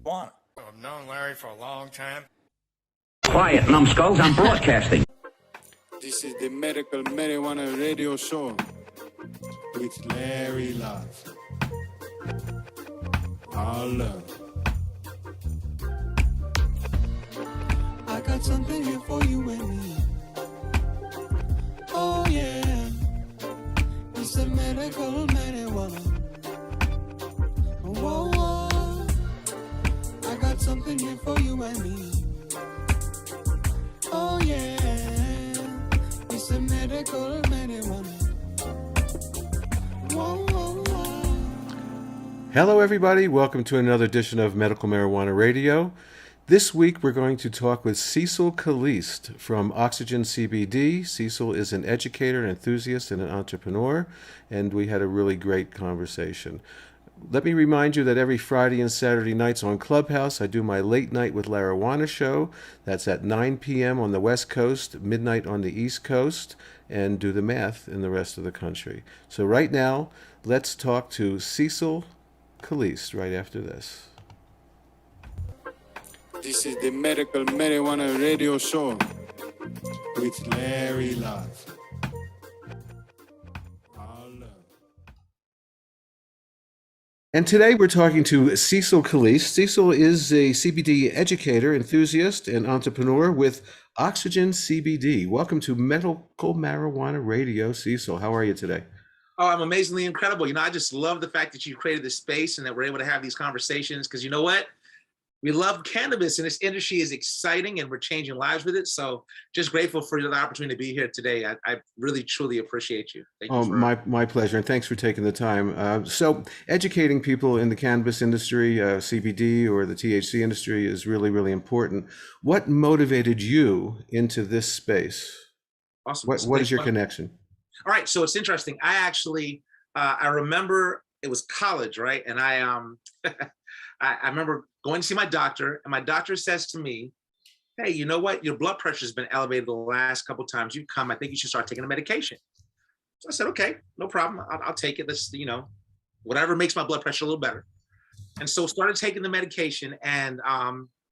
marijuana. I've known Larry for a long time. Quiet, numbskulls, I'm broadcasting. This is the Medical Marijuana Radio Show with Larry Love. Our love. I got something here for you and me. Oh yeah, it's the medical marijuana. Whoa, whoa. I got something here for you and me. Oh yeah, it's the medical marijuana. Whoa, whoa, whoa. Hello everybody, welcome to another edition of Medical Marijuana Radio. This week we're going to talk with Cecil Calliste from Oxygen CBD. Cecil is an educator, an enthusiast, and an entrepreneur, and we had a really great conversation. Let me remind you that every Friday and Saturday nights on Clubhouse, I do my Late Night with Marijuana show. That's at 9 p.m. on the West Coast, midnight on the East Coast, and do the math in the rest of the country. So right now, let's talk to Cecil Calliste right after this. This is the Medical Marijuana Radio Show with Larry Love. Our love. And today we're talking to Cecil Calliste. Cecil is a CBD educator, enthusiast, and entrepreneur with Oxygen CBD. Welcome to Medical Marijuana Radio, Cecil. How are you today? Oh, I'm amazingly incredible. I just love the fact that you created this space and that we're able to have these conversations because you know what? We love cannabis and this industry is exciting and we're changing lives with it. So just grateful for the opportunity to be here today. I really, truly appreciate you. Thank you. My pleasure. And thanks for taking the time. So educating people in the cannabis industry, CBD or the THC industry is really, really important. What motivated you into this space? Awesome. What is your connection? All right. So it's interesting. I actually, I remember it was college, right? And I remember going to see my doctor, and my doctor says to me, hey, you know what? Your blood pressure has been elevated the last couple of times you've come. I think you should start taking the medication. So I said, okay, no problem. I'll take it. This, whatever makes my blood pressure a little better. And so started taking the medication and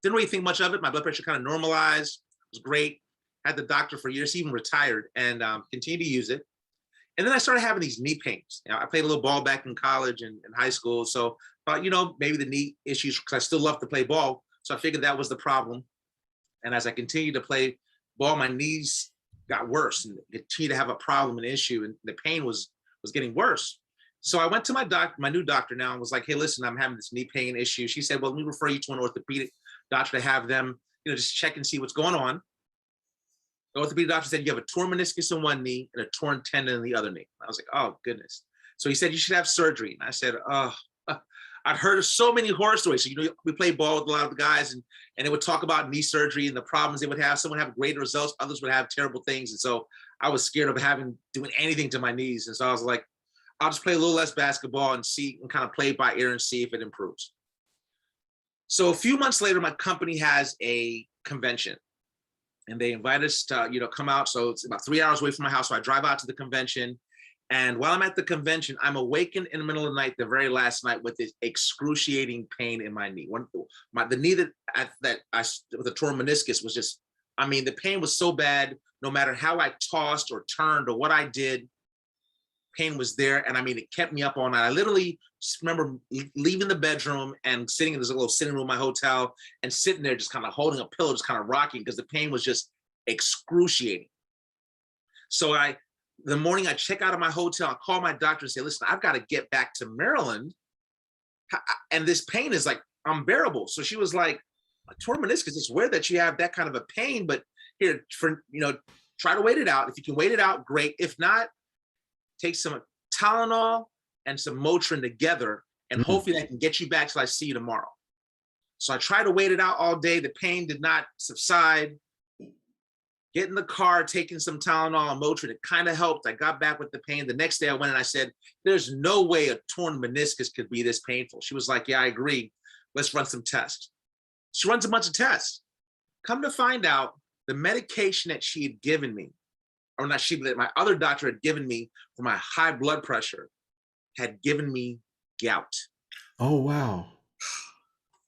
didn't really think much of it. My blood pressure kind of normalized. It was great. Had the doctor for years, he even retired, and continued to use it. And then I started having these knee pains. I played a little ball back in college and in high school. So thought, maybe the knee issues, because I still love to play ball. So I figured that was the problem. And as I continued to play ball, my knees got worse and continued to have a problem, an issue, and the pain was getting worse. So I went to my doctor, my new doctor now, and was like, hey, listen, I'm having this knee pain issue. She said, well, let me refer you to an orthopedic doctor to have them, just check and see what's going on. The orthopedic doctor said, you have a torn meniscus in one knee and a torn tendon in the other knee. I was like, oh, goodness. So he said, you should have surgery. And I said, oh, I've heard of so many horror stories. So, we play ball with a lot of the guys and they would talk about knee surgery and the problems they would have. Some would have great results, others would have terrible things. And so I was scared of doing anything to my knees. And so I was like, I'll just play a little less basketball and kind of play by ear and see if it improves. So a few months later, my company has a convention. And they invite us to, come out. So it's about 3 hours away from my house. So I drive out to the convention. And while I'm at the convention, I'm awakened in the middle of the night, the very last night, with this excruciating pain in my knee. The knee with the torn meniscus was just, the pain was so bad, no matter how I tossed or turned or what I did, pain was there. And it kept me up all night. I literally just remember leaving the bedroom and sitting in this little sitting room in my hotel and sitting there just kind of holding a pillow, just kind of rocking because the pain was just excruciating. So the morning I check out of my hotel, I call my doctor and say, listen, I've got to get back to Maryland. And this pain is like unbearable. So she was like, a torn meniscus, it's weird that you have that kind of a pain, but here, try to wait it out. If you can wait it out, great. If not, take some Tylenol and some Motrin together, and hopefully that can get you back till I see you tomorrow. So I tried to wait it out all day. The pain did not subside. Get in the car, taking some Tylenol and Motrin, it kind of helped. I got back with the pain. The next day I went and I said, there's no way a torn meniscus could be this painful. She was like, yeah, I agree. Let's run some tests. She runs a bunch of tests. Come to find out, the medication that she had given me, or not she, but my other doctor had given me for my high blood pressure, had given me gout. Oh, wow.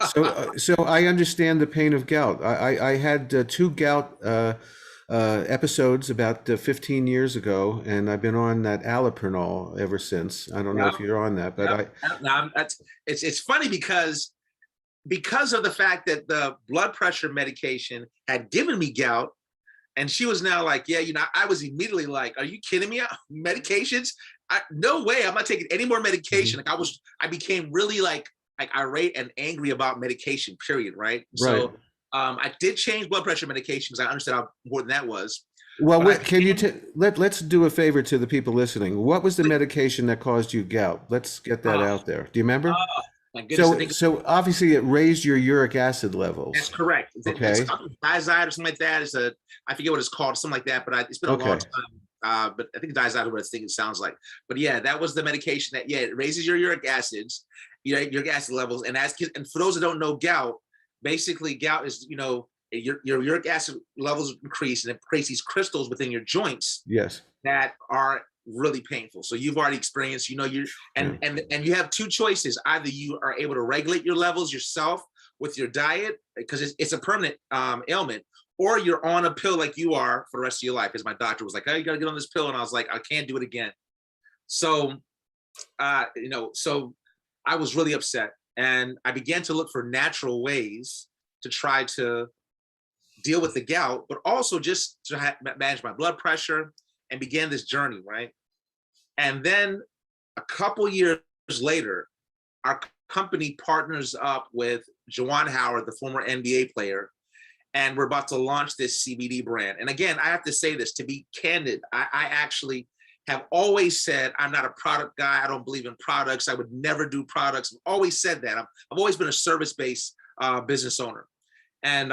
So I understand the pain of gout. I had two gout episodes about 15 years ago, and I've been on that allopurinol ever since. I don't know Yeah, if you're on that, but yeah. I Now, it's funny because of the fact that the blood pressure medication had given me gout, and she was now like, yeah, I was immediately like, are you kidding me? Medications? No way, I'm not taking any more medication. Mhm. I became really like irate and angry about medication, period, right? Right. So I did change blood pressure medication because I understood how important that was. Well, But I can you began, let's do a favor to the people listening. What was the medication that caused you gout? Let's get that oh, out there. Do you remember? oh my goodness, I So think so obviously it raised your uric acid that's levels. correct. It's Okay. called Diazide or something like that. I forget what it's called, something like that. But it's been a long Okay. time. But I think Diazide is what I think it sounds like. But yeah, that was the medication that it raises your uric acids, uric acid levels. And for those that don't know gout, basically gout is your uric acid levels increase and it creates these crystals within your joints Yes. that are really painful. So you've already experienced, Yeah. and you have two choices. Either you are able to regulate your levels yourself with your diet, because it's a permanent ailment, or you're on a pill like you are for the rest of your life. Because my doctor was like, oh, you got to get on this pill. And I was like, I can't do it again. So, so I was really upset. And I began to look for natural ways to try to deal with the gout, but also just to manage my blood pressure, and began this journey, right? And then a couple years later, our company partners up with Juwan Howard, the former NBA player, and we're about to launch this CBD brand. And again, I have to say this, to be candid, I actually have always said I'm not a product guy. I don't believe in products. I would never do products. I've always said that. I've always been a service-based business owner. And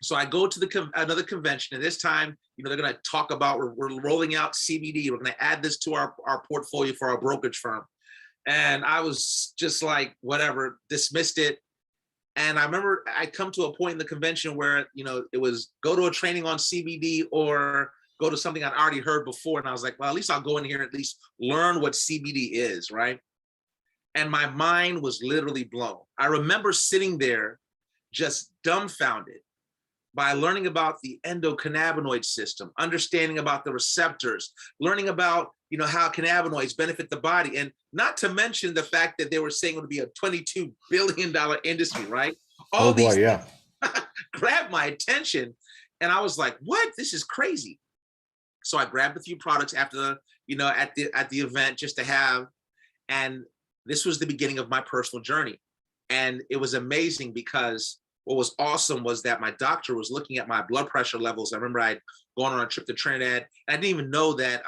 so I go to another convention, and this time, they're going to talk about we're rolling out CBD. We're going to add this to our portfolio for our brokerage firm. And I was just like, whatever, dismissed it. And I remember I come to a point in the convention where, it was go to a training on CBD or go to something I'd already heard before. And I was like, well, at least I'll go in here and at least learn what CBD is, right? And my mind was literally blown. I remember sitting there just dumbfounded by learning about the endocannabinoid system, understanding about the receptors, learning about how cannabinoids benefit the body, and not to mention the fact that they were saying it would be a $22 billion industry, right? All Oh boy, these yeah. grabbed my attention, and I was like, "What? This is crazy!" So I grabbed a few products after at the event just to have, and this was the beginning of my personal journey, and it was amazing because what was awesome was that my doctor was looking at my blood pressure levels. I remember I'd gone on a trip to Trinidad. I didn't even know that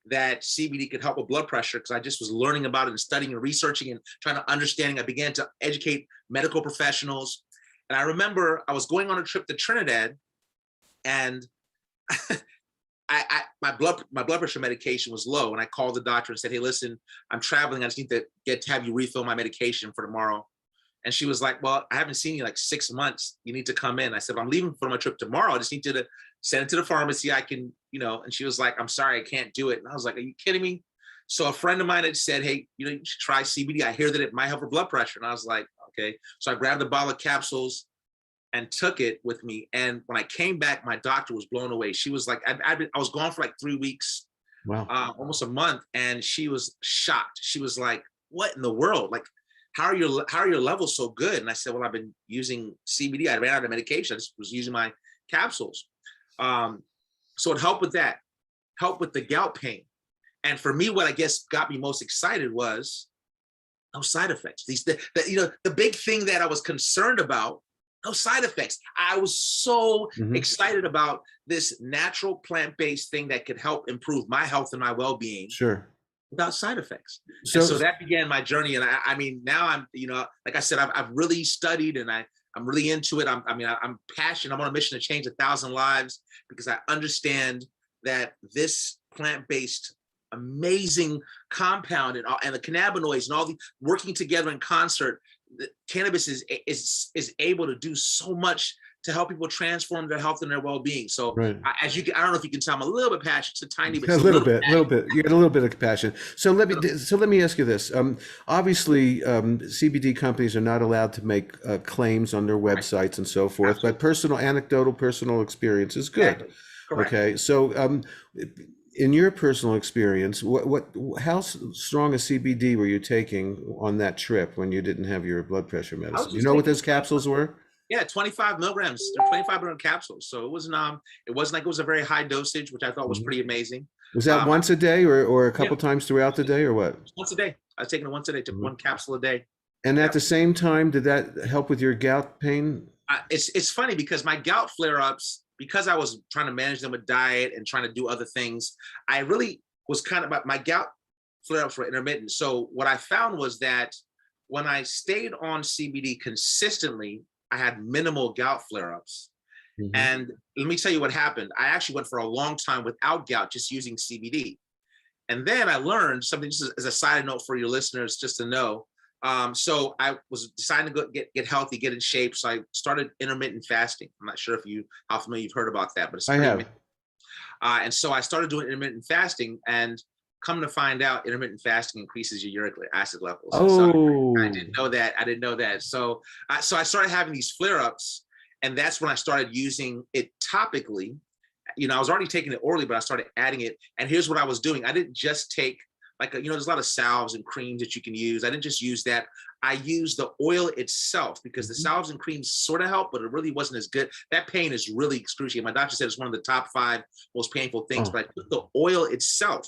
that CBD could help with blood pressure because I just was learning about it and studying and researching and trying to understanding. I began to educate medical professionals. And I remember I was going on a trip to Trinidad, and my blood pressure medication was low. And I called the doctor and said, hey, listen, I'm traveling. I just need to have you refill my medication for tomorrow. And she was like, well, I haven't seen you like 6 months. You need to come in. I said, well, I'm leaving for my trip tomorrow. I just need you to send it to the pharmacy. I can, and she was like, I'm sorry, I can't do it. And I was like, are you kidding me? So a friend of mine had said, hey, you should try CBD. I hear that it might help with blood pressure. And I was like, okay. So I grabbed a bottle of capsules and took it with me. And when I came back, my doctor was blown away. She was like, I was gone for like 3 weeks, Wow. almost a month. And she was shocked. She was like, what in the world? Like, how are your levels so good? And I said, well, I've been using CBD. I ran out of medication. I just was using my capsules. So it helped with that, helped with the gout pain. And for me, what I guess got me most excited was no side effects. The big thing that I was concerned about, no side effects. I was so excited about this natural plant-based thing that could help improve my health and my well-being. Sure. Without side effects. So, and so that began my journey. And I mean, now I'm, like I said, I've really studied and I'm really into it. I'm passionate. I'm on a mission to change 1,000 lives because I understand that this plant-based amazing compound and the cannabinoids and all the working together in concert, the cannabis is able to do so much to help people transform their health and their well-being. So Right. I don't know if you can tell, I'm a little bit passionate, it's a tiny bit. A little bit. You got a little bit of passion. So let me ask you this. Obviously, CBD companies are not allowed to make claims on their websites and so forth, but anecdotal personal experience is good. Exactly. Correct. Okay. So, in your personal experience, how strong a CBD were you taking on that trip when you didn't have your blood pressure medicine? You know what those capsules were? Yeah, 25 milligrams, or 25 milligram capsules. So it wasn't like it was a very high dosage, which I thought was pretty amazing. Was that once a day or a couple times throughout the day or what? Once a day. I was taking it once a day, took one capsule a day. And at the same time, did that help with your gout pain? It's funny because my gout flare-ups, because I was trying to manage them with diet and trying to do other things, I really was my gout flare-ups were intermittent. So what I found was that when I stayed on CBD consistently, I had minimal gout flare-ups. Mm-hmm. And let me tell you what happened. I actually went for a long time without gout, just using CBD. And then I learned something, just as a side note for your listeners, just to know. So I was deciding to go get healthy, get in shape. So I started intermittent fasting. I'm not sure how familiar you've heard about that, but it's I have. And so I started doing intermittent fasting, and come to find out, intermittent fasting increases your uric acid levels. Oh, so I didn't know that. So I started having these flare-ups, and that's when I started using it topically. I was already taking it orally, but I started adding it. And here's what I was doing. I didn't just take there's a lot of salves and creams that you can use. I didn't just use that. I used the oil itself, because the salves and creams sort of help, but it really wasn't as good. That pain is really excruciating. My doctor said it's one of the top 5 most painful things, but I took the oil itself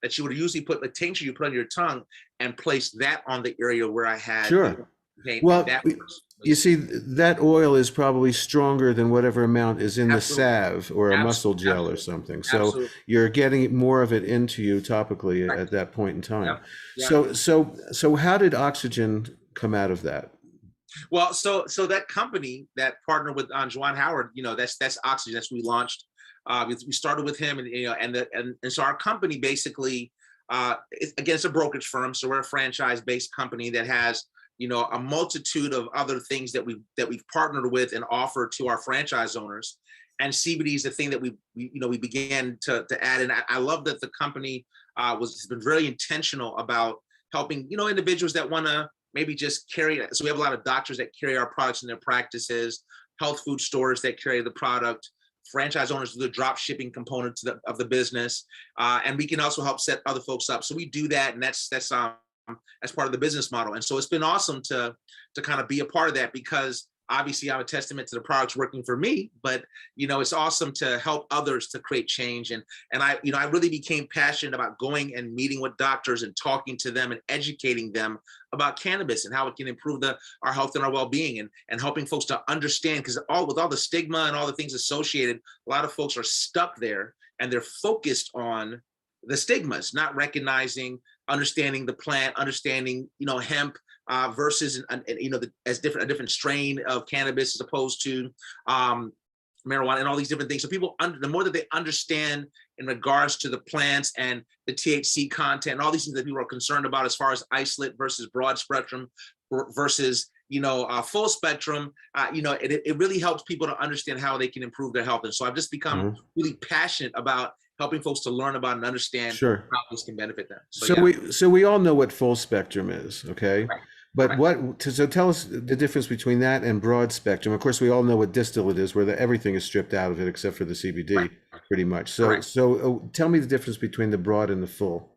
that you would usually put, the tincture you put on your tongue, and place that on the area where I had pain. Well, you see, that oil is probably stronger than whatever amount is in the salve or a muscle gel or something. So you're getting more of it into you topically at that point in time. So how did Oxygen come out of that? Well, so that company that partnered with Juan Howard, that's Oxygen. That's we launched. We started with him, and so our company basically, it's a brokerage firm. So we're a franchise-based company that has a multitude of other things that we've partnered with and offer to our franchise owners. And CBD is the thing that we began to add. And I love that the company has been very intentional about helping individuals that want to maybe just carry it. So we have a lot of doctors that carry our products in their practices, health food stores that carry the product, franchise owners do the drop shipping component of the business, and we can also help set other folks up. So we do that, and that's part of the business model. And so it's been awesome to kind of be a part of that, because obviously I'm a testament to the products working for me, but it's awesome to help others to create change. And I really became passionate about going and meeting with doctors and talking to them and educating them about cannabis and how it can improve our health and our well-being, and helping folks to understand, because with all the stigma and all the things associated, a lot of folks are stuck there and they're focused on the stigmas, not recognizing, understanding the plant, understanding, hemp versus, a different strain of cannabis as opposed to marijuana and all these different things. So people, the more that they understand in regards to the plants and the THC content and all these things that people are concerned about as far as isolate versus broad spectrum versus, full spectrum, it really helps people to understand how they can improve their health. And so I've just become really passionate about helping folks to learn about and understand how this can benefit them. So we all know what full spectrum is, okay? Right. But so tell us the difference between that and broad spectrum. Of course, we all know what distillate is, where everything is stripped out of it except for the CBD, pretty much. So tell me the difference between the broad and the full.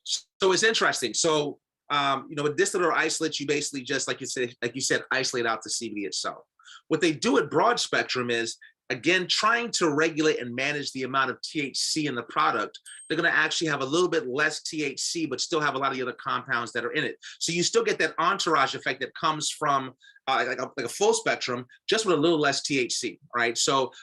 So it's interesting. So with distillate or isolates, you basically just like you said, isolate out the CBD itself. What they do at broad spectrum is, again, trying to regulate and manage the amount of THC in the product. They're going to actually have a little bit less THC, but still have a lot of the other compounds that are in it. So you still get that entourage effect that comes from like a full spectrum, just with a little less THC, right? So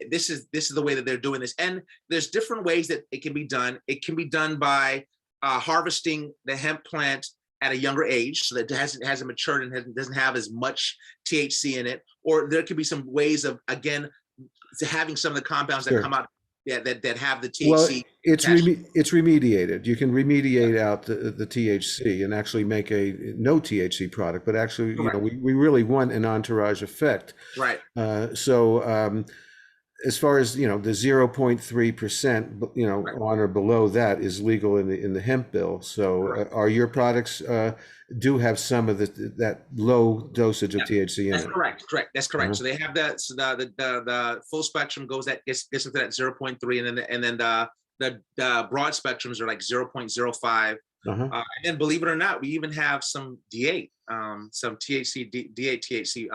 this is the way that they're doing this. And there's different ways that it can be done. It can be done by harvesting the hemp plant at a younger age, so that it hasn't matured and doesn't have as much THC in it. Or there could be some ways of, again, to having some of the compounds that come out that have the Well, THC. it's attached. it's remediated. You can remediate out the THC and actually make a no THC product, but actually, you know, Correct. we really want an entourage effect. Right. So as far as, you know, the 0.3%, you know, Right. on or below that is legal in the hemp bill. So Correct. are your products do have some of that low dosage of THC in That's it? correct. Correct. That's correct. Uh-huh. So they have that. So the full spectrum gets into that 0.3, and then the broad spectrums are like 0.05. Uh-huh. And then, believe it or not, we even have some D8, some D8 THC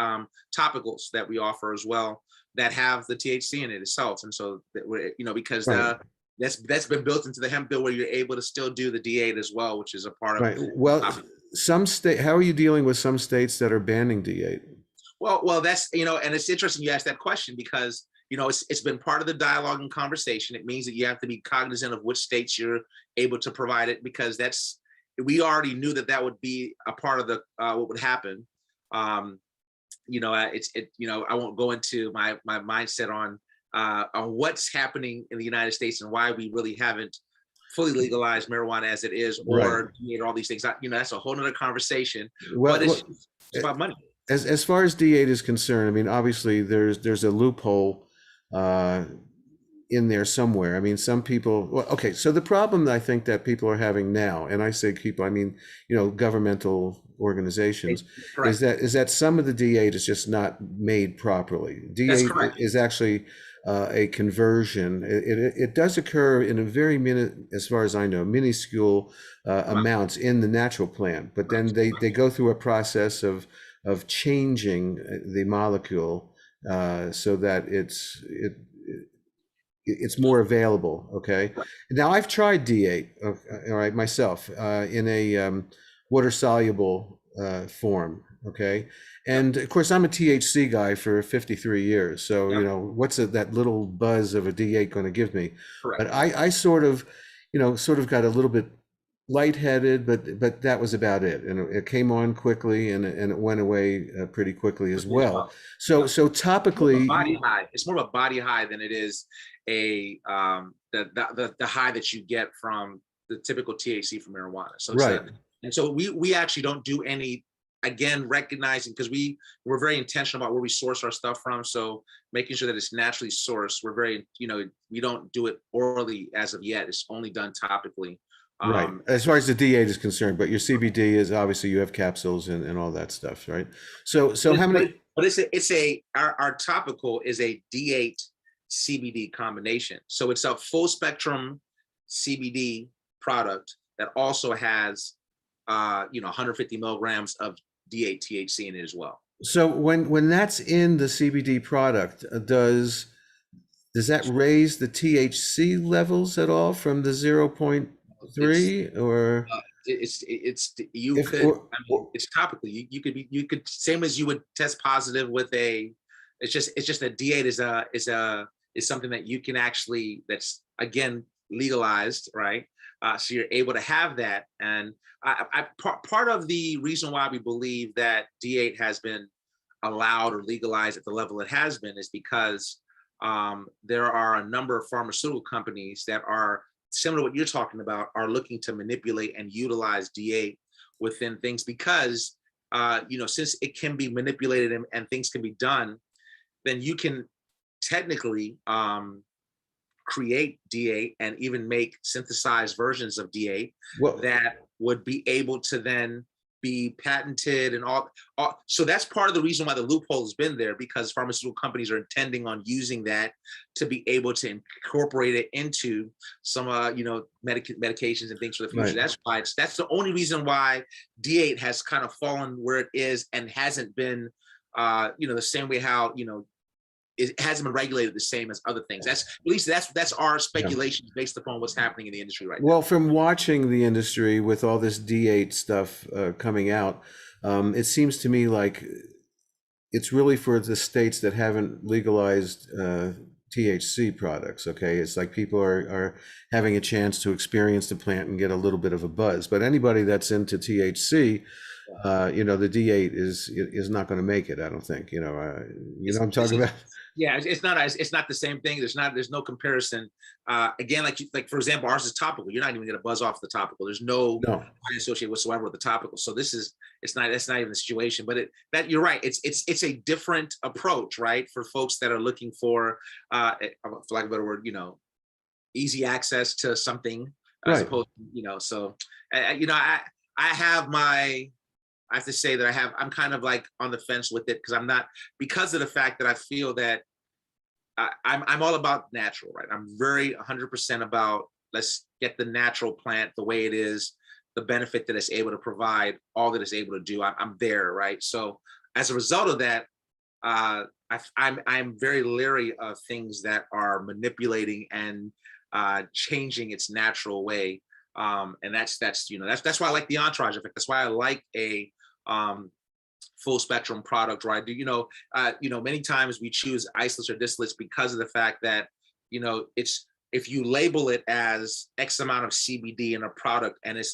topicals that we offer as well that have the THC in it itself. And so that we're, you know, because Right. that's been built into the hemp bill, where you're able to still do the D8 as well, which is a part of Right. it. Well, some state. How are you dealing with some states that are banning D8? Well, that's, you know, and it's interesting you asked that question, because, you know, it's been part of the dialogue and conversation. It means that you have to be cognizant of which states you're able to provide it, because we already knew that would be a part of the what would happen. You know, you know, I won't go into my mindset on what's happening in the United States and why we really haven't fully legalized marijuana as it is, or all these things. You know, that's a whole nother conversation. Well, but it's about money. As far as D8 is concerned, I mean, obviously there's a loophole in there somewhere. I mean, some people. Well, okay, so the problem I think that people are having now, and I say people, I mean, you know, governmental organizations, Correct. is that some of the D8 is just not made properly. That's D8 correct. is actually a conversion. It does occur in a very as far as I know, minuscule amounts in the natural plant, but then they go through a process of changing the molecule so that it's more available. Okay. Now I've tried D8, all right, myself in a water soluble form. Okay. And of course I'm a THC guy for 53 years. So, you know, what's that little buzz of a D8 going to give me? Correct. But I sort of got a little bit lightheaded, but that was about it. And it came on quickly and it went away pretty quickly as well. So topically, body high. It's more of a body high than it is the high that you get from the typical THC from marijuana. So right. And so we actually don't do any, again, recognizing, because we're very intentional about where we source our stuff from. So making sure that it's naturally sourced. We're very, you know, we don't do it orally as of yet. It's only done topically. Right. As far as the D8 is concerned, but your CBD is obviously you have capsules and all that stuff, right? So how many? But our topical is a D8 CBD combination. So it's a full spectrum CBD product that also has 150 milligrams of D8 THC in it as well. So when that's in the CBD product, does that raise the THC levels at all from the 0.3 or? It's topical. You could same as you would test positive with a. It's just that D8 is something that you can actually, that's again legalized, right? So you're able to have that. And part of the reason why we believe that D8 has been allowed or legalized at the level it has been is because there are a number of pharmaceutical companies that are similar to what you're talking about, are looking to manipulate and utilize D8 within things, because since it can be manipulated and things can be done, then you can technically create D8 and even make synthesized versions of D8 that would be able to then be patented and all. So that's part of the reason why the loophole has been there, because pharmaceutical companies are intending on using that to be able to incorporate it into some medications and things for the future. Right. That's the only reason why D8 has kind of fallen where it is and hasn't been the same way how it hasn't been regulated the same as other things. That's our speculation based upon what's happening in the industry right now. Well, from watching the industry with all this D8 stuff coming out, it seems to me like it's really for the states that haven't legalized THC products. Okay, it's like people are having a chance to experience the plant and get a little bit of a buzz. But anybody that's into THC, the D8 is not going to make it. I don't think. You know what I'm talking about. Yeah, it's not the same thing. There's no comparison. Again, like for example, ours is topical. You're not even going to buzz off the topical. There's no associated whatsoever with the topical. So it's not even the situation. But that you're right. It's a different approach, right, for folks that are looking for lack of a better word, easy access to something as opposed to, so I have to say that I'm kind of like on the fence with it because of the fact that I feel that I'm all about natural, right? I'm very 100% about let's get the natural plant the way it is, the benefit that it's able to provide, all that it's able to do. I'm there, right? So as a result of that, I'm very leery of things that are manipulating and changing its natural way. And that's why I like the entourage effect. That's why I like a full spectrum product, right? Many times we choose isolates or distillates because of the fact that, it's, if you label it as X amount of CBD in a product and it's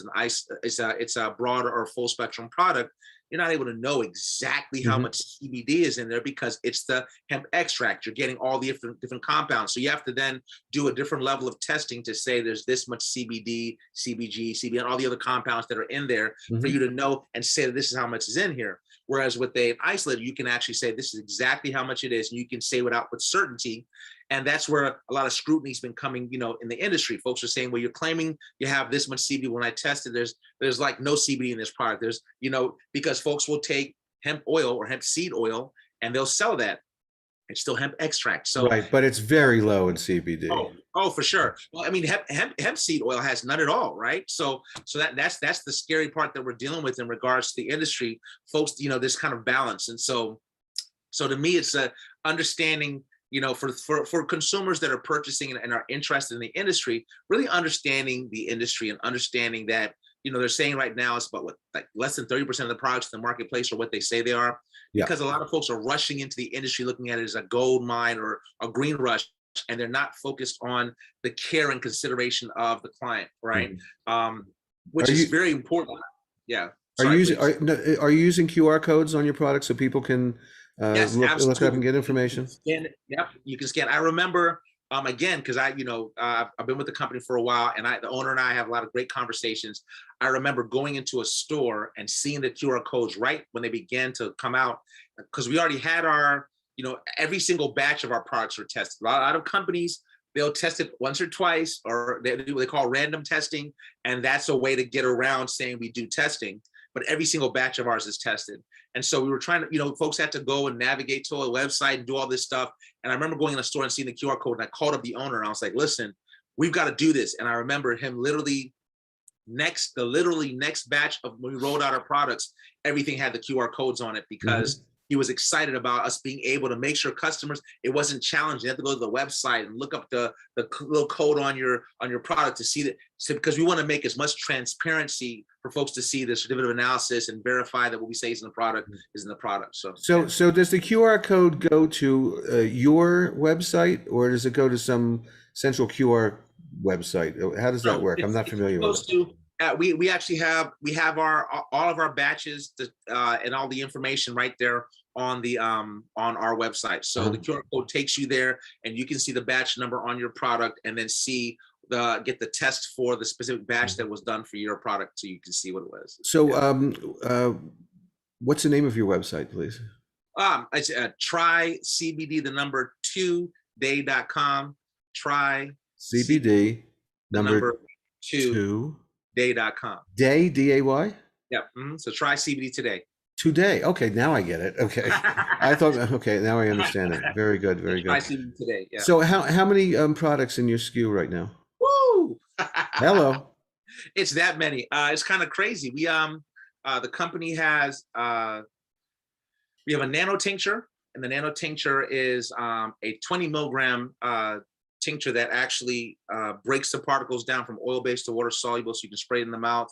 a broader or full spectrum product, you're not able to know exactly how much CBD is in there because it's the hemp extract. You're getting all the different compounds. So you have to then do a different level of testing to say there's this much CBD, CBG, CBN, all the other compounds that are in there for you to know and say that this is how much is in here. Whereas with an isolator, you can actually say this is exactly how much it is, and you can say with certainty. And that's where a lot of scrutiny has been coming, in the industry. Folks are saying, well, you're claiming you have this much CBD. When I tested, there's like no CBD in this product. There's, because folks will take hemp oil or hemp seed oil and they'll sell that. It's still hemp extract. So right, but it's very low in CBD. Oh, for sure. Well, I mean, hemp seed oil has none at all, right? So that's the scary part that we're dealing with in regards to the industry, folks. This kind of balance, and so to me, it's a understanding. For consumers that are purchasing and are interested in the industry, really understanding the industry and understanding that, they're saying right now it's about less than 30% of the products in the marketplace are what they say they are, because a lot of folks are rushing into the industry looking at it as a gold mine or a green rush, and they're not focused on the care and consideration of the client, right? Which is very important. Yeah. Are you using QR codes on your products so people can yes, look up and get information? You can scan. I remember, again, because I've been with the company for a while, and the owner and I have a lot of great conversations. I remember going into a store and seeing the QR codes right when they began to come out, because we already had our, every single batch of our products were tested. A lot of companies, they'll test it once or twice, or they do what they call random testing, and that's a way to get around saying we do testing. But every single batch of ours is tested. And so we were trying to, folks had to go and navigate to a website and do all this stuff. And I remember going in a store and seeing the QR code, and I called up the owner and I was like, listen, we've got to do this. And I remember him literally next batch of when we rolled out our products, everything had the QR codes on it because he was excited about us being able to make sure customers, it wasn't challenging. You have to go to the website and look up the little code on your product to see that. So because we want to make as much transparency for folks to see the certificate of analysis and verify that what we say is in the product is in the product. So does the QR code go to your website, or does it go to some central QR website? How does that work? I'm not familiar with it. We actually have all of our batches and all the information right there on our website. So the QR code takes you there, and you can see the batch number on your product, and then get the test for the specific batch that was done for your product, so you can see what it was. So what's the name of your website, please? It's try CBD the number 2day.com. Try CBD number 2 day.com. Day, D-A-Y? Yeah. So try CBD today. Today. Okay, now I get it. Okay. I thought, okay, now I understand it. Very good, very good. Try CBD today. Yeah. So how many products in your SKU right now? Woo! Hello. It's that many. It's kind of crazy. We the company has we have a nano tincture, and the nano tincture is a 20 milligram tincture that actually breaks the particles down from oil-based to water soluble, so you can spray it in the mouth,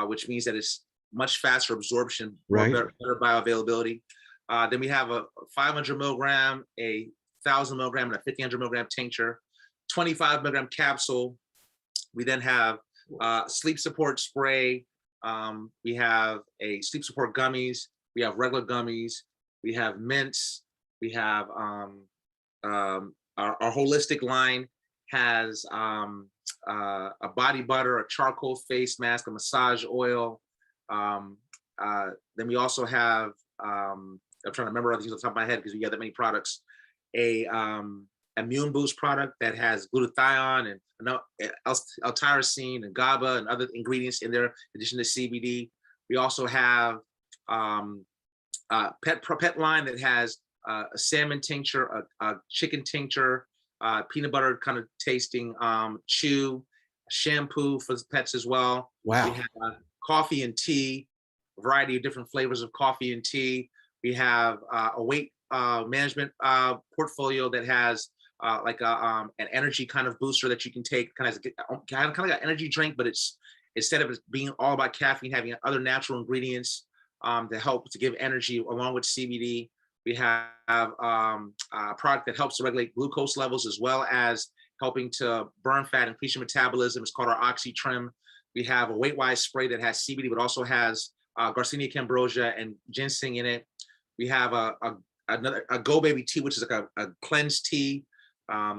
which means that it's much faster absorption, better bioavailability. Then we have a 500 milligram, a 1,000 milligram, and a 1,500 milligram tincture, 25 milligram capsule. We then have sleep support spray, We have a sleep support gummies. We have regular gummies. We have mints. We have our holistic line has a body butter, a charcoal face mask, a massage oil. Then we also have, I'm trying to remember other things on the top of my head because we got that many products. A immune boost product that has glutathione and L-tyrosine and GABA and other ingredients in there, in addition to CBD. We also have pet line that has a salmon tincture, a chicken tincture, peanut butter kind of tasting chew, shampoo for pets as well. Wow. We have coffee and tea, a variety of different flavors of coffee and tea. We have a weight management portfolio that has like an energy kind of booster that you can take, kind of like an energy drink, but it's instead of it being all about caffeine, having other natural ingredients to help to give energy along with CBD. We have a product that helps to regulate glucose levels as well as helping to burn fat, increase your metabolism. It's called our Oxy Trim. We have a weight-wise spray that has CBD, but also has Garcinia cambrosia and ginseng in it. We have another Go Baby tea, which is like a cleansed tea. I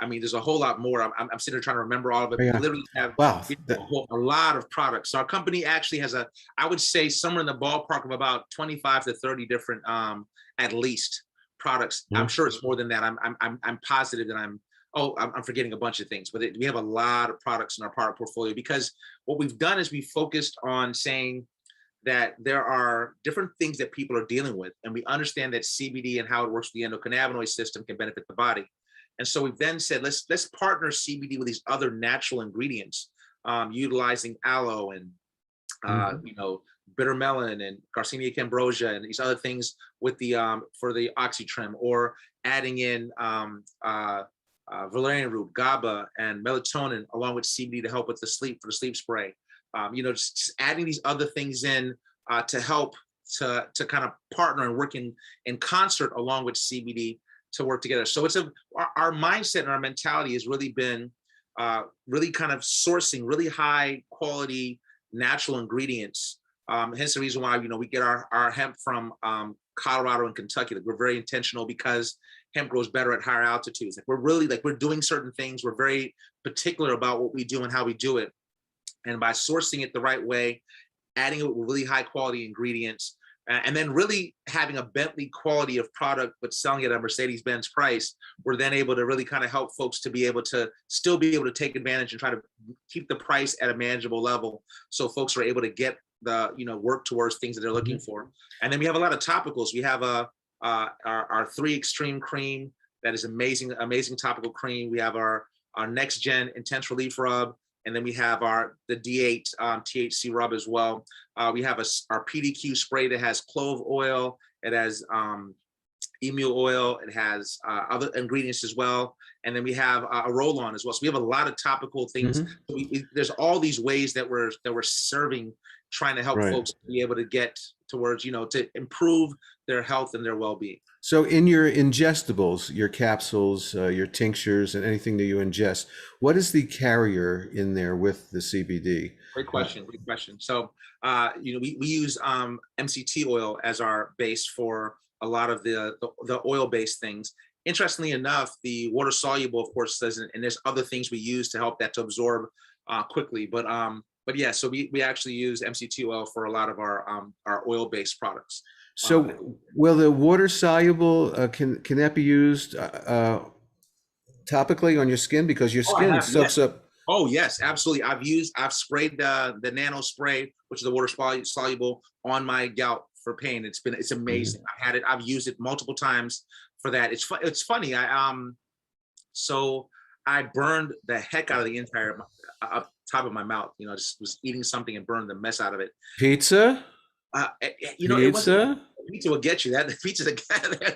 mean, there's a whole lot more. I'm sitting there trying to remember all of it. Yeah. We literally have a lot of products. So our company actually has I would say somewhere in the ballpark of about 25 to 30 different, at least, products. I'm sure it's more than that. I'm positive that I'm forgetting a bunch of things, but we have a lot of products in our product portfolio because what we've done is we focused on saying that there are different things that people are dealing with, and we understand that CBD and how it works with the endocannabinoid system can benefit the body. And so we've then said, let's partner CBD with these other natural ingredients, utilizing aloe and bitter melon and Garcinia cambrosia and these other things with the for the Oxy Trim, or adding in valerian root, GABA, and melatonin along with CBD to help with the sleep for the sleep spray. Just adding these other things in to help to kind of partner and work in concert along with CBD to work together. So it's our mindset and our mentality has really been really kind of sourcing really high quality natural ingredients. Hence the reason why we get our hemp from Colorado and Kentucky. Like, we're very intentional because hemp grows better at higher altitudes. Like, we're doing certain things. We're very particular about what we do and how we do it. And by sourcing it the right way, adding it with really high quality ingredients, and then really having a Bentley quality of product, but selling it at a Mercedes-Benz price, we're then able to really kind of help folks to be able to still be able to take advantage and try to keep the price at a manageable level. So folks are able to get work towards things that they're looking for. And then we have a lot of topicals. We have our 3 Extreme Cream that is amazing topical cream. We have our Next Gen Intense Relief Rub. And then we have the D8 THC rub as well. We have our PDQ spray that has clove oil. It has emu oil. It has other ingredients as well. And then we have a roll-on as well. So we have a lot of topical things. So there's all these ways that we're serving, trying to help folks be able to get towards, to improve their health and their well-being. So in your ingestibles, your capsules, your tinctures, and anything that you ingest, what is the carrier in there with the CBD? Great question. So, we use MCT oil as our base for a lot of the oil-based things. Interestingly enough, the water soluble, of course, doesn't, and there's other things we use to help that to absorb quickly. But yeah, so we actually use MCT oil for a lot of our oil-based products. So will the water soluble, can that be used topically on your skin, because your skin soaks up? Oh yes, absolutely. I've sprayed the nano spray, which is the water soluble, on my gout for pain. It's amazing. I've used it multiple times for that. It's funny. So I burned the heck out of the entire top of my mouth. Just was eating something and burned the mess out of it. Pizza? Pizza will get you. That pizza will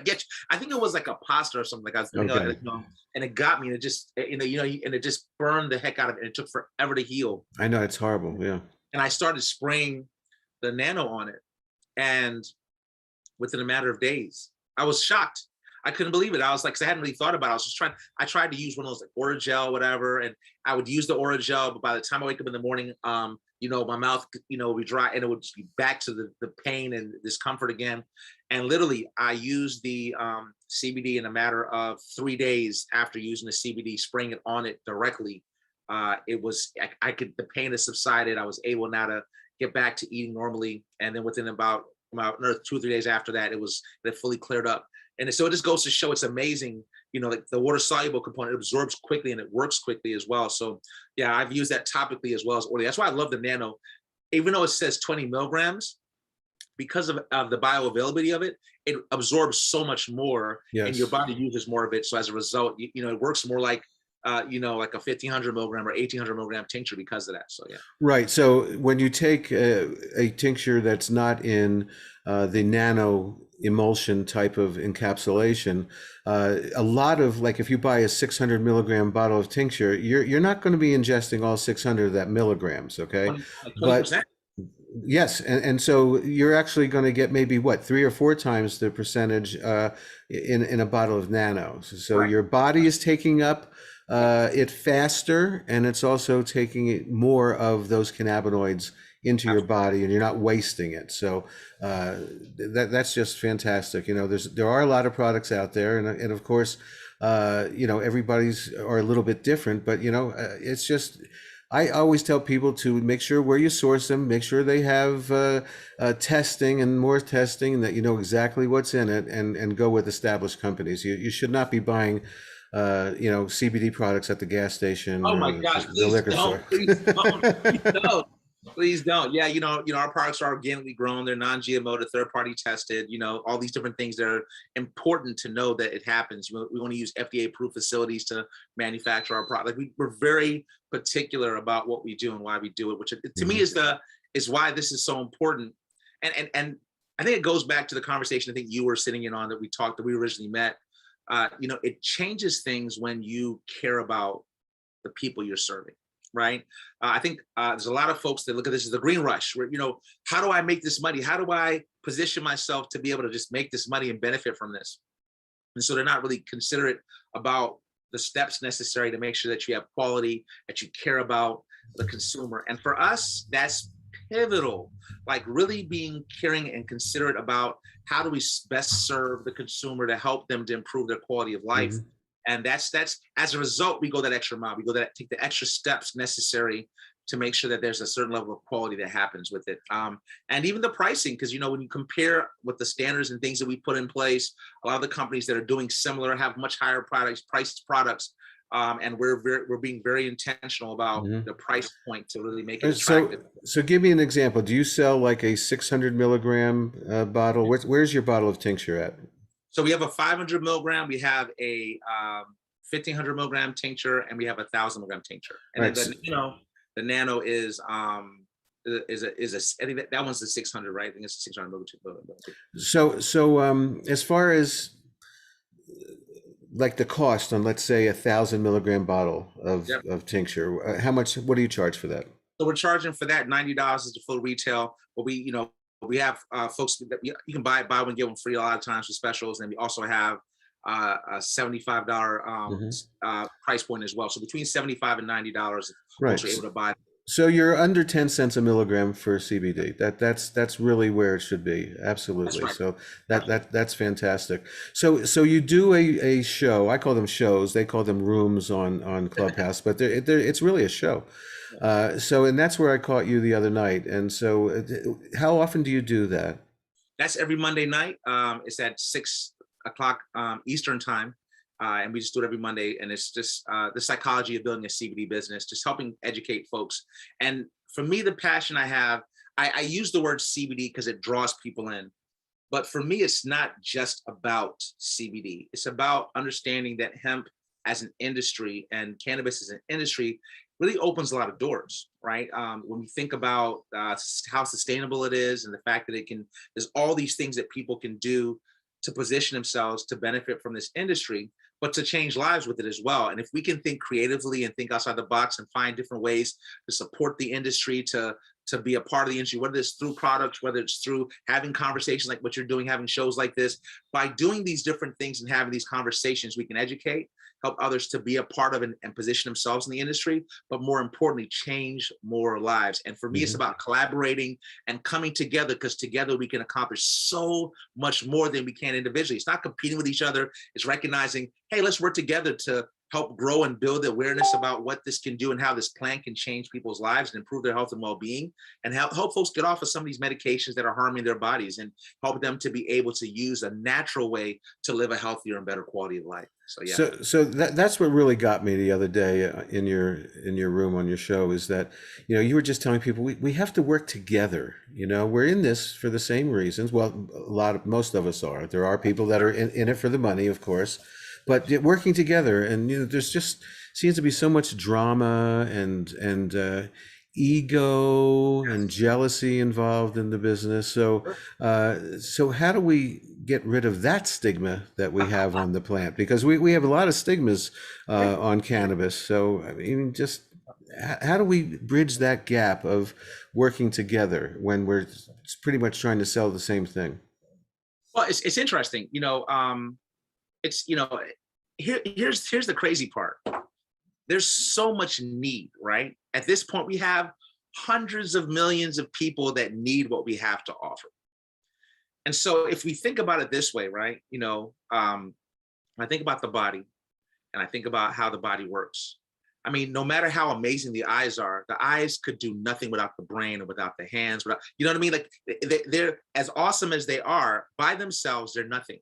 get you. I think it was like a pasta or something. Like and it got me. And it just, and it just burned the heck out of it. And it took forever to heal. I know, it's horrible. Yeah. And I started spraying the nano on it, and within a matter of days, I was shocked. I couldn't believe it. I was like, because I hadn't really thought about it. I tried to use one of those like Oragel, whatever, and I would use the Oragel, but by the time I wake up in the morning, my mouth, would be dry, and it would be back to the pain and discomfort again. And literally, I used the CBD in a matter of 3 days after using the CBD, spraying it on it directly. The pain has subsided. I was able now to get back to eating normally. And then within about another 2 or 3 days after that, it fully cleared up. And so it just goes to show it's amazing, like the water soluble component, it absorbs quickly and it works quickly as well. So yeah, I've used that topically as well as orally. That's why I love the nano, even though it says 20 milligrams, because of the bioavailability of it, it absorbs so much more, and your body uses more of it. So as a result, it works more like, like a 1500 milligram or 1800 milligram tincture because of that. So yeah. Right. So when you take a tincture that's not in the nano emulsion type of encapsulation, a lot of, like, if you buy a 600 milligram bottle of tincture, you're not going to be ingesting all 600 of that milligrams. Okay. 20%. But yes, and so you're actually going to get maybe 3 or 4 times the percentage in a bottle of nano. So Right. your body is taking up it faster, and it's also taking more of those cannabinoids into your body, and you're not wasting it. So that's just fantastic. There are a lot of products out there, and of course, everybody's are a little bit different, but it's just. I always tell people to make sure where you source them, make sure they have testing and more testing, and that you know exactly what's in it, and go with established companies. You should not be buying, CBD products at the gas station. Oh or my gosh, the please liquor don't, store. please don't, please don't. Please don't. Yeah, our products are organically grown. They're non-GMO, they're third-party tested. All these different things that are important to know that it happens. We want to use FDA-approved facilities to manufacture our product. We're very particular about what we do and why we do it, which to me is why this is so important. And I think it goes back to the conversation I think you were sitting in on that we originally met. It changes things when you care about the people you're serving. Right. I think there's a lot of folks that look at this as the green rush where, how do I make this money? How do I position myself to be able to just make this money and benefit from this? And so they're not really considerate about the steps necessary to make sure that you have quality, that you care about the consumer. And for us, that's pivotal, like really being caring and considerate about how do we best serve the consumer to help them to improve their quality of life. Mm-hmm. And that's as a result, we go that extra mile. We take the extra steps necessary to make sure that there's a certain level of quality that happens with it. And even the pricing, because when you compare with the standards and things that we put in place, a lot of the companies that are doing similar have much higher priced products. And we're being very intentional about the price point to really make it attractive. So give me an example. Do you sell like a 600 milligram bottle? Where's your bottle of tincture at? So we have a 500 milligram, we have a 1500 milligram tincture, and we have a 1000 milligram tincture. And right. then the nano is I think that one's the 600, right? I think it's 600 milligram. So as far as like the cost on, let's say, 1000 milligram bottle of tincture, what do you charge for that? So we're charging for that $90 is the full retail. But we have folks that you can buy one, get one free a lot of times for specials. And we also have a $75 price point as well. So between $75 and $90, right. You're able to buy. So you're under 10 cents a milligram for CBD. That's really where it should be. Absolutely. Right. So that's fantastic. So you do a show. I call them shows. They call them rooms on Clubhouse, but it's really a show. And that's where I caught you the other night. And so how often do you do that? That's every Monday night. It's at 6 o'clock Eastern time. And we just do it every Monday. And it's just the psychology of building a CBD business, just helping educate folks. And for me, the passion I have, I use the word CBD because it draws people in. But for me, it's not just about CBD. It's about understanding that hemp as an industry and cannabis as an industry really opens a lot of doors, right? When we think about how sustainable it is and the fact that there's all these things that people can do to position themselves to benefit from this industry, but to change lives with it as well. And if we can think creatively and think outside the box and find different ways to support the industry, to be a part of the industry, whether it's through products, whether it's through having conversations like what you're doing, having shows like this, by doing these different things and having these conversations, we can educate. help others to be a part of and position themselves in the industry, but more importantly, change more lives. And for me, it's about collaborating and coming together, because together we can accomplish so much more than we can individually. It's not competing with each other. It's recognizing, hey, let's work together to help grow and build awareness about what this can do and how this plant can change people's lives and improve their health and well-being, and help folks get off of some of these medications that are harming their bodies, and help them to be able to use a natural way to live a healthier and better quality of life. So yeah. So that's what really got me the other day in your room on your show, is that, you were just telling people we have to work together. We're in this for the same reasons. Well, most of us are. There are people that are in it for the money, of course, but working together. And there's just seems to be so much drama and ego and jealousy involved in the business. So how do we get rid of that stigma that we have on the plant? Because we have a lot of stigmas on cannabis. So I mean, just how do we bridge that gap of working together when we're pretty much trying to sell the same thing? Well, it's interesting. Here's the crazy part. There's so much need, right? At this point, we have hundreds of millions of people that need what we have to offer. And so if we think about it this way, right? I think about the body, and I think about how the body works. I mean, no matter how amazing the eyes are, the eyes could do nothing without the brain or without the hands. You know what I mean? Like, they're as awesome as they are by themselves, they're nothing.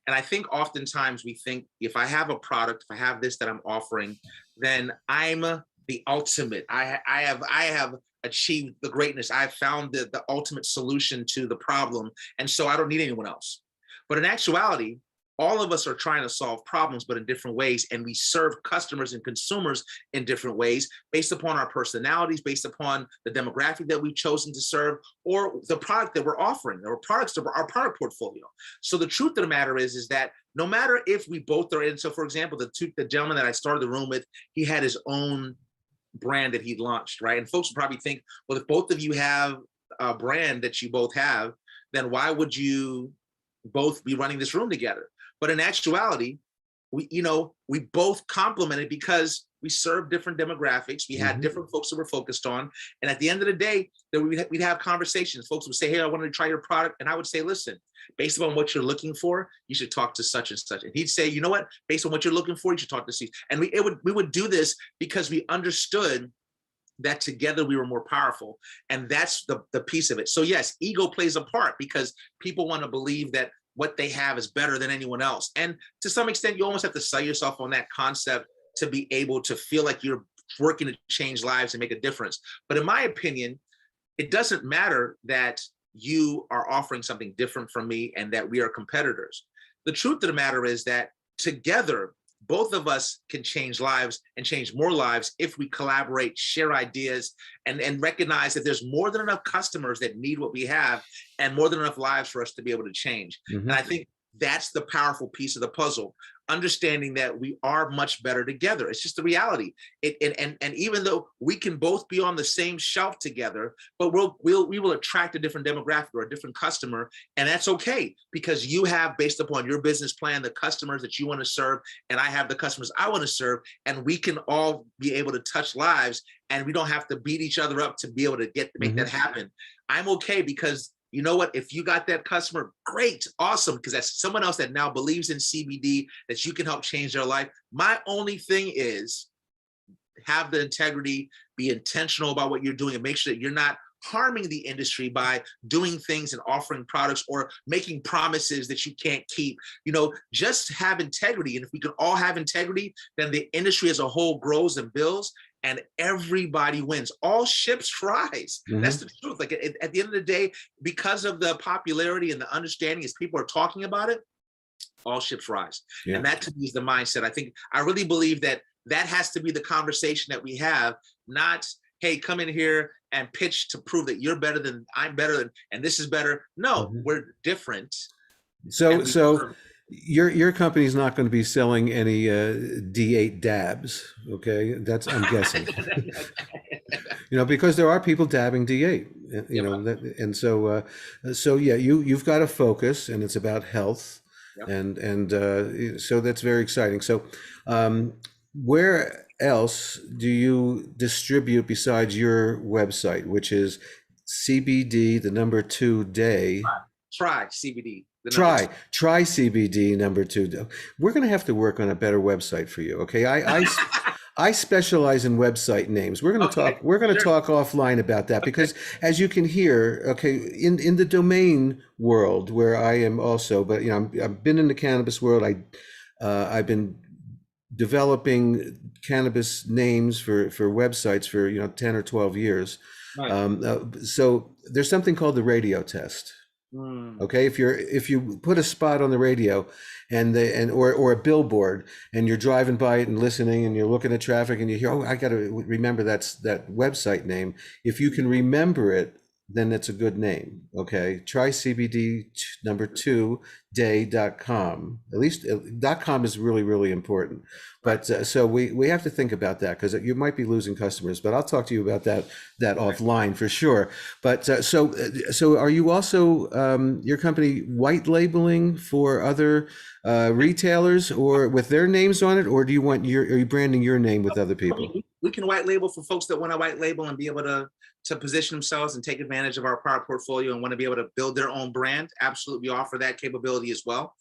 And I think oftentimes we think, if I have a product, if I have this that I'm offering, then I'm the ultimate. I have achieved the greatness. I've found the ultimate solution to the problem. And so I don't need anyone else. But in actuality, all of us are trying to solve problems, but in different ways. And we serve customers and consumers in different ways, based upon our personalities, based upon the demographic that we've chosen to serve, or the product that we're offering, or products of our product portfolio. So the truth of the matter is that no matter if we both are in, so for example, the gentleman that I started the room with, he had his own brand that he'd launched, right? And folks would probably think, well, if both of you have a brand that you both have, then why would you both be running this room together? But in actuality, we both complemented, because we serve different demographics. We had different folks that we're focused on. And at the end of the day, we'd have conversations. Folks would say, hey, I wanted to try your product. And I would say, listen, based upon what you're looking for, you should talk to such and such. And he'd say, you know what, based on what you're looking for, you should talk to Steve. And we would do this because we understood that together we were more powerful. And that's the piece of it. So yes, ego plays a part, because people want to believe that what they have is better than anyone else. And to some extent, you almost have to sell yourself on that concept to be able to feel like you're working to change lives and make a difference. But in my opinion, it doesn't matter that you are offering something different from me and that we are competitors. The truth of the matter is that together, both of us can change lives and change more lives if we collaborate, share ideas, and recognize that there's more than enough customers that need what we have, and more than enough lives for us to be able to change. And I think that's the powerful piece of the puzzle, understanding that we are much better together. It's just the reality. And even though we can both be on the same shelf together, but we will attract a different demographic or a different customer, and that's okay, because you have, based upon your business plan, the customers that you want to serve, and I have the customers I want to serve, and we can all be able to touch lives, and we don't have to beat each other up to be able to make that happen. I'm okay, because you know what? If you got that customer, great, awesome, because that's someone else that now believes in CBD, that you can help change their life. My only thing is, have the integrity, be intentional about what you're doing, and make sure that you're not harming the industry by doing things and offering products or making promises that you can't keep. Just have integrity. And if we can all have integrity, then the industry as a whole grows and builds, and everybody wins. All ships rise. That's the truth. Like, at the end of the day, because of the popularity and the understanding as people are talking about it, all ships rise. And that, to me, is the mindset. I really believe that has to be the conversation that we have, not, hey, come in here and pitch to prove that you're better than I'm better than, and this is better. No, we're different. So your company's not going to be selling any D8 dabs, okay? That's, I'm guessing. Because there are people dabbing D8, and so yeah, you've got to focus, and it's about health, Yep. and so that's very exciting. So, where else do you distribute besides your website, which is CBD, the number 2 day? Try CBD. The number Try CBD number 2. We're going to have to work on a better website for you. Okay. I specialize in website names. We're going to Okay, talk, we're going to sure. talk offline about that because as you can hear, okay, in the domain world where I am also, but you know, I've been in the cannabis world. I've been developing cannabis names for websites for, you know, 10 or 12 years. Right. So there's something called the radio test. Mm. Okay, if you put a spot on the radio or a billboard and you're driving by it and listening and you're looking at traffic and you hear, oh, I got to remember that website name. If you can remember it, then it's a good name. Okay, try CBD number 2 day.com. At least .com is really, really important. But so we have to think about that because you might be losing customers. But I'll talk to you about that offline for sure. But so are you also your company white labeling for other retailers or with their names on it, or do you want are you branding your name with other people? We can white label for folks that want to white label and be able to position themselves and take advantage of our product portfolio and want to be able to build their own brand. Absolutely, we offer that capability as well.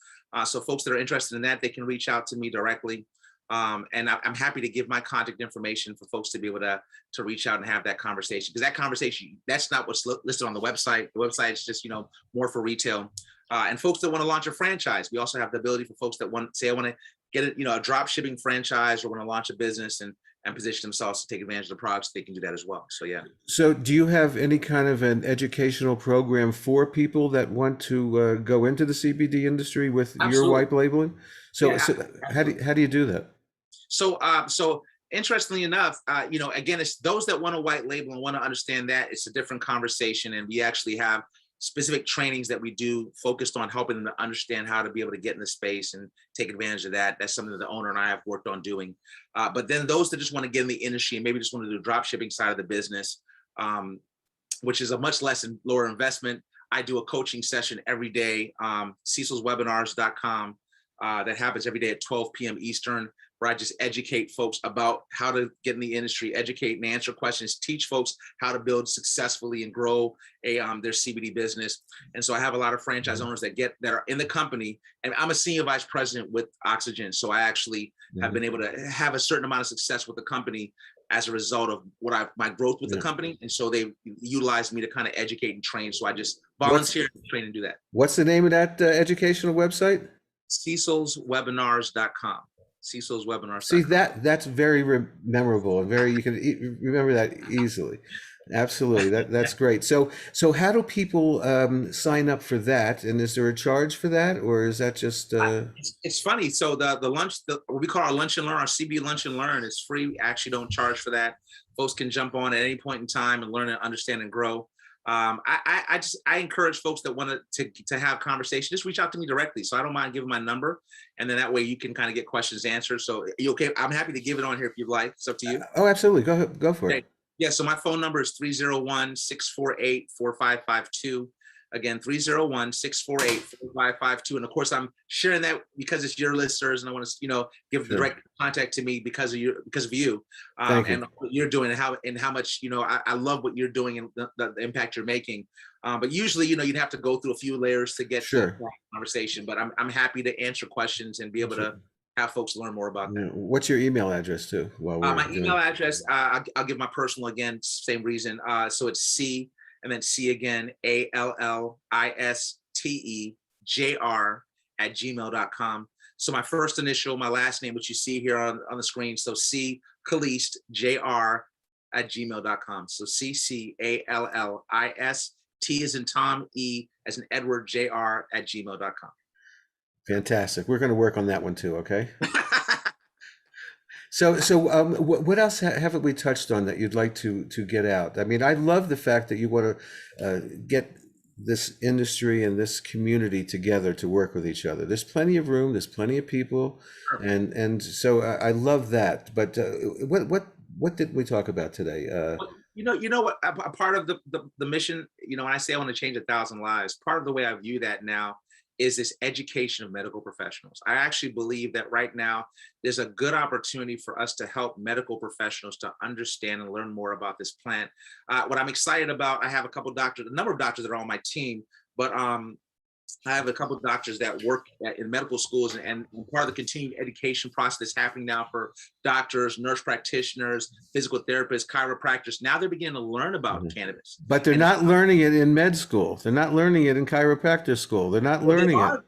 So folks that are interested in that, they can reach out to me directly. And I'm happy to give my contact information for folks to be able to reach out and have that conversation, because that conversation, that's not what's listed on the website. The website is just, you know, more for retail. And folks that want to launch a franchise, we also have the ability for folks that want to get it, you know, a drop shipping franchise or want to launch a business and position themselves to take advantage of the products. They can do that as well. So yeah. So do you have any kind of an educational program for people that want to go into the CBD industry with your white labeling? So, Yeah, so how do you do that? So interestingly enough, you know, again, it's those that want to white label and want to understand that it's a different conversation. And we actually have specific trainings that we do focused on helping them to understand how to be able to get in the space and take advantage of that. That's something that the owner and I have worked on doing. But then those that just want to get in the industry and maybe just want to do the drop shipping side of the business, which is a much less and lower investment. I do a coaching session every day, cecilswebinars.com, that happens every day at 12 p.m. Eastern, where I just educate folks about how to get in the industry, educate and answer questions, teach folks how to build successfully and grow their CBD business. And so I have a lot of franchise owners that are in the company, and I'm a senior vice president with Oxygen. So I actually have been able to have a certain amount of success with the company as a result of my growth with the company. And so they utilized me to kind of educate and train. So I just volunteer, train and do that. What's the name of that educational website? Cecilswebinars.com. Cecils Webinar. See, that's very memorable and you can remember that easily. Absolutely, that's great. So how do people sign up for that? And is there a charge for that, or is that just? It's funny. So the lunch, what we call our lunch and learn, our CB lunch and learn, is free. We actually don't charge for that. Folks can jump on at any point in time and learn and understand and grow. I encourage folks that want to have conversation, just reach out to me directly. So I don't mind giving my number, and then that way you can kind of get questions answered. So you okay? I'm happy to give it on here if you'd like. It's up to you. Oh, absolutely. Go for it. Yeah. So my phone number is 301-648-4552. Again, 301-648-4552. And of course, I'm sharing that because it's your listeners, and I want to, you know, give direct contact to me because of you, and what you're doing and how much, you know, I love what you're doing and the impact you're making. But usually, you know, you'd have to go through a few layers to get to the conversation. But I'm happy to answer questions and be able to have folks learn more about that. What's your email address too? My email address, I'll give my personal again, same reason. So it's C. And then C again, ALLISTEJR@gmail.com. So my first initial, my last name, which you see here on the screen. So C Calliste JR@gmail.com. So CCALLIST as in Tom, E as in Edward, JR@gmail.com. Fantastic. We're going to work on that one too. Okay. So what else haven't we touched on that you'd like to get out? I mean, I love the fact that you want to get this industry and this community together to work with each other. There's plenty of room. There's plenty of people, and so I love that. But what did we talk about today? You know what? A part of the mission. You know, when I say I want to change 1,000 lives, part of the way I view that now is this education of medical professionals. I actually believe that right now there's a good opportunity for us to help medical professionals to understand and learn more about this plant. What I'm excited about, I have a number of doctors that are on my team, but I have a couple of doctors that work in medical schools, and part of the continued education process that's happening now for doctors, nurse practitioners, physical therapists, chiropractors. Now they're beginning to learn about cannabis. But they're not learning it in med school. They're not learning it in chiropractor school. They're not learning it.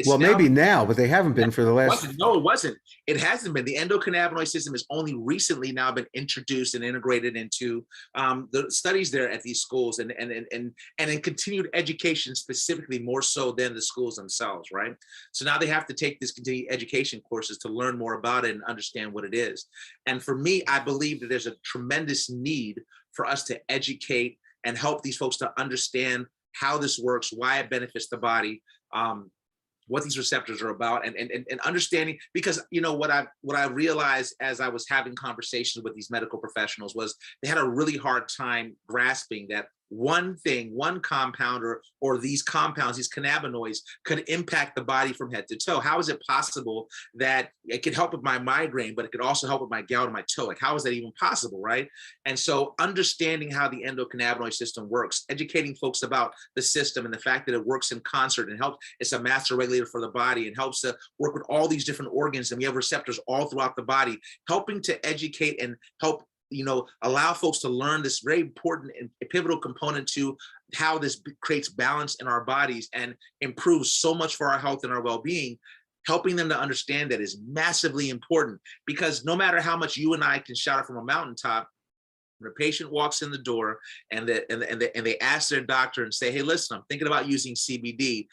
Well, maybe now, but they haven't been for the last. No, it wasn't. It hasn't been. The endocannabinoid system has only recently now been introduced and integrated into the studies there at these schools, and in continued education, specifically more so than the schools themselves, right? So now they have to take this continued education courses to learn more about it and understand what it is. And for me, I believe that there's a tremendous need for us to educate and help these folks to understand how this works, why it benefits the body, what these receptors are about, and understanding, because what I realized as I was having conversations with these medical professionals was they had a really hard time grasping that one compound or these compounds, these cannabinoids, could impact the body from head to toe. How is it possible that it could help with my migraine, but it could also help with my gout in my toe? Like, how is that even possible, right? And so understanding how the endocannabinoid system works, educating folks about the system and the fact that it works in concert and helps, it's a master regulator for the body and helps to work with all these different organs, and we have receptors all throughout the body, helping to educate and help allow folks to learn this very important and pivotal component to how this creates balance in our bodies and improves so much for our health and our well-being. Helping them to understand that is massively important, because no matter how much you and I can shout it from a mountaintop, when a patient walks in the door and they ask their doctor and say, "Hey, listen, I'm thinking about using CBD."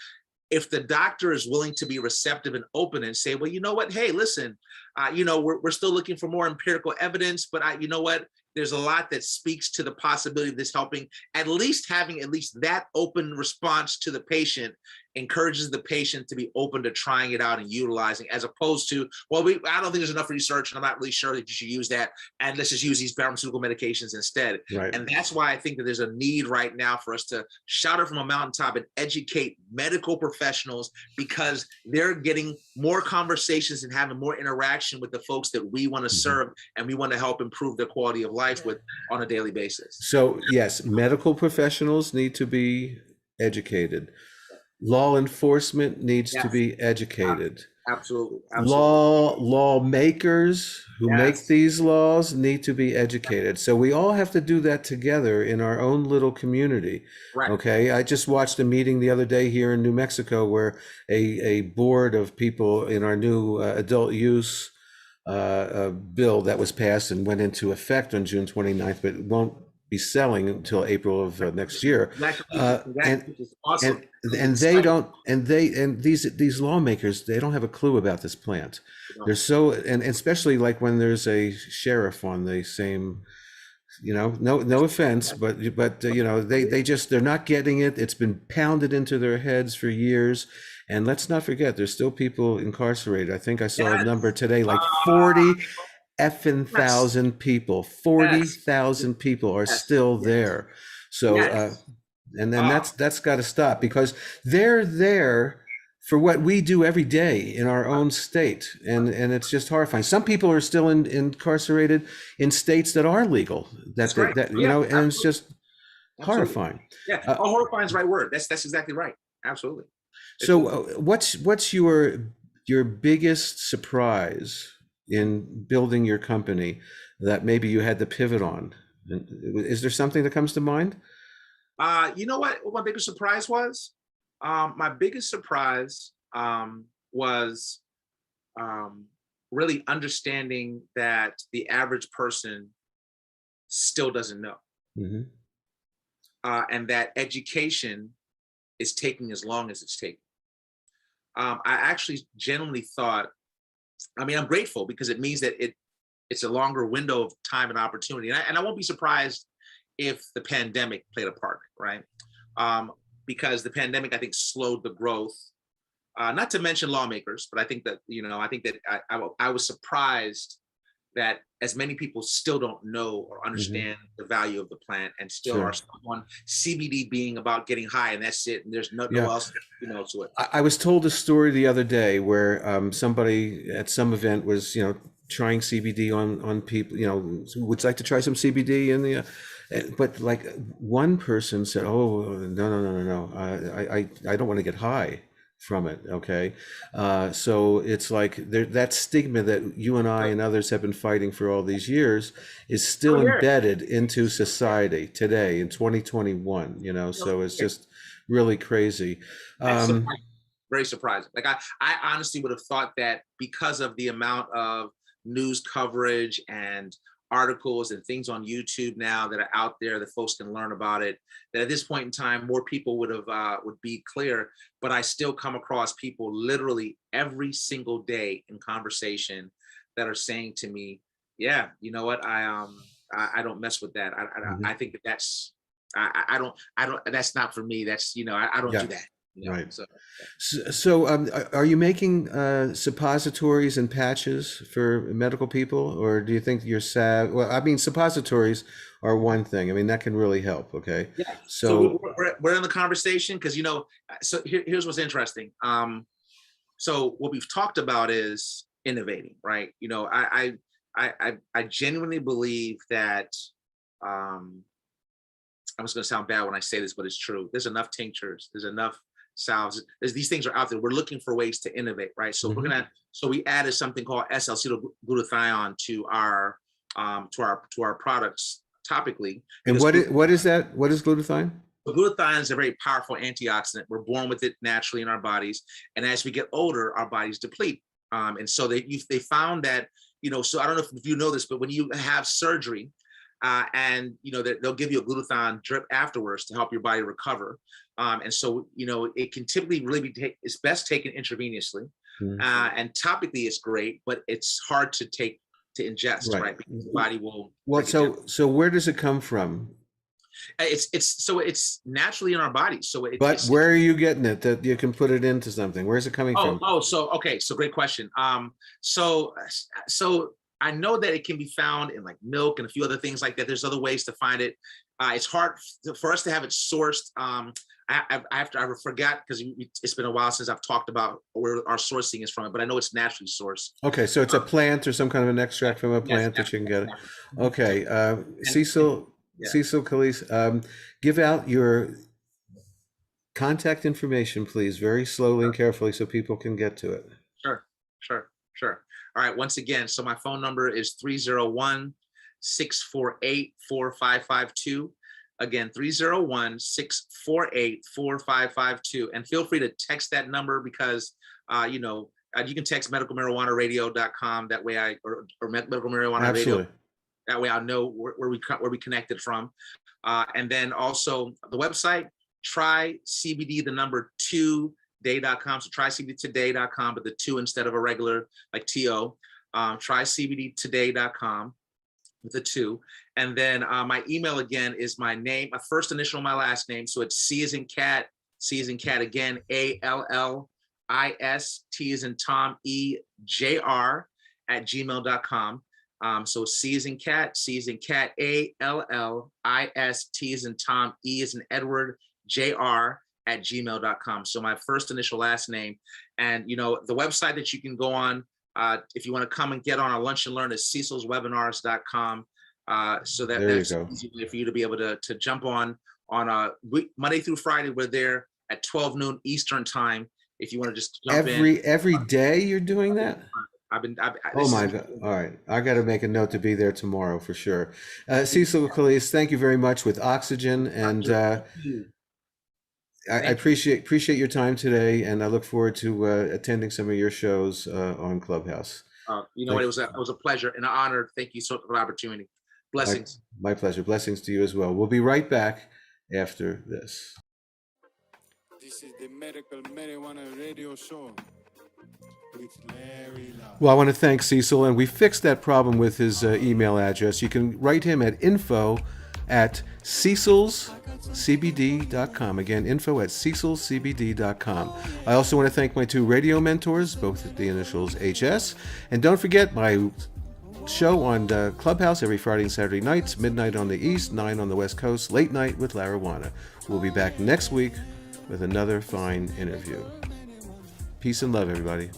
If the doctor is willing to be receptive and open and say, "Well, you know what? Hey, listen, we're still looking for more empirical evidence, but you know what? There's a lot that speaks to the possibility of this helping." At least having that open response to the patient encourages the patient to be open to trying it out and utilizing, as opposed to, "Well, I don't think there's enough research, and I'm not really sure that you should use that, and let's just use these pharmaceutical medications instead." Right. And that's why I think that there's a need right now for us to shout it from a mountaintop and educate medical professionals, because they're getting more conversations and having more interaction with the folks that we want to serve and we want to help improve their quality of life with on a daily basis. So yes, medical professionals need to be educated. Law enforcement needs to be educated. Absolutely. Lawmakers who make these laws need to be educated. So we all have to do that together in our own little community. Right. Okay. I just watched a meeting the other day here in New Mexico where a board of people in our new adult use bill that was passed and went into effect on June 29th, but it won't be selling until April of next year. Awesome. And they don't, and these lawmakers, they don't have a clue about this plant. They're so, and especially like when there's a sheriff on the same, no offense, but they're not getting it. It's been pounded into their heads for years. And let's not forget, there's still people incarcerated. I think I saw a number today, like 40,000 people. 40,000 people are still there. So, and then that's got to stop, because they're there for what we do every day in our own state, and it's just horrifying. Some people are still incarcerated in states that are legal. And it's just horrifying. Yeah, horrifying is the right word. That's exactly right. Absolutely. So, what's your biggest surprise in building your company that maybe you had to pivot on? Is there something that comes to mind? You know what my biggest surprise was? My biggest surprise was really understanding that the average person still doesn't know. And that education is taking as long as it's taking. I actually genuinely thought, I'm grateful, because it means that it's a longer window of time and opportunity. And I won't be surprised if the pandemic played a part, right? Because the pandemic, I think, slowed the growth. Not to mention lawmakers, but I think that, I was surprised that as many people still don't know or understand the value of the plant, and still are stuck on CBD being about getting high and that's it, and there's no else to it. I was told a story the other day where somebody at some event was, trying CBD on people, would like to try some CBD in the, but like one person said, "Oh, no, I don't want to get high from it." Okay, so it's like that stigma that you and I and others have been fighting for all these years is still embedded into society today in 2021. So it's just really crazy. Very surprising. Like I honestly would have thought that because of the amount of news coverage and articles and things on YouTube now that are out there that folks can learn about it, that at this point in time more people would be clear. But I still come across people literally every single day in conversation that are saying to me, "Yeah, you know what? I don't mess with that. I think that's I don't that's not for me. That's I don't do that." Right. So are you making suppositories and patches for medical people, or do you think you're well, I mean, suppositories are one thing. I mean, that can really help. Okay. Yeah. So we're in the conversation because, so here's what's interesting. So what we've talked about is innovating, right? I genuinely believe that, I'm just going to sound bad when I say this, but it's true. There's enough tinctures. There's enough salves. These things are out there. We're looking for ways to innovate, right? So we added something called S-L-glutathione to our products topically. And what is that? What is glutathione? So glutathione is a very powerful antioxidant. We're born with it naturally in our bodies, and as we get older, our bodies deplete. And so they found that, so I don't know if you know this, but when you have surgery, and they'll give you a glutathione drip afterwards to help your body recover. And so, it can typically really it's best taken intravenously, and topically it's great, but it's hard to ingest, right? Because the body will. Well, so where does it come from? It's naturally in our bodies. So where are you getting it that you can put it into something? Where's it coming from? So great question. So I know that it can be found in like milk and a few other things like that. There's other ways to find it. It's hard for us to have it sourced. I forgot because it's been a while since I've talked about where our sourcing is from, but I know it's naturally sourced. Okay, so it's a plant or some kind of an extract from a plant that you can get it. Okay, Cecil Calliste, give out your contact information, please, very slowly and carefully so people can get to it. Sure. All right, once again, so my phone number is 301-648-4552. Again, 301-648-4552. And feel free to text that number because, you can text medicalmarijuanaradio.com. That way or Medical Marijuana Radio. That way I'll know where we connected from. And then also the website, trycbd2day.com. So trycbdtoday.com, but the 2 instead of a regular like TO. Trycbdtoday.com with the 2. And then my email again is my name, my first initial, my last name. So it's C as in cat again, ALLIS, T as in Tom, EJR @gmail.com. So C as in cat, ALLIS, T as in Tom, E as in Edward, JR @gmail.com. So my first initial last name. And the website that you can go on if you want to come and get on our lunch and learn is cecilswebinars.com. So that's an easy way for you to be able to jump on Monday through Friday. We're there at 12 noon Eastern time. If you want to just jump in. Every day you're doing that? Oh my God. All right. I got to make a note to be there tomorrow for sure. Cecil Calliste, thank you very much with Oxygen. And I appreciate your time today. And I look forward to attending some of your shows on Clubhouse. It was a pleasure and an honor. Thank you so much for the opportunity. Blessings. My pleasure. Blessings to you as well. We'll be right back after this. This is the Medical Marijuana Radio Show. It's Larry Love. Well, I want to thank Cecil, and we fixed that problem with his email address. You can write him at info@cecilscbd.com. Again, info@cecilscbd.com. I also want to thank my 2 radio mentors, both at the initials HS. And don't forget my show on Clubhouse every Friday and Saturday nights, midnight on the East, 9 on the West Coast, late night with Larawana. We'll be back next week with another fine interview. Peace and love, everybody.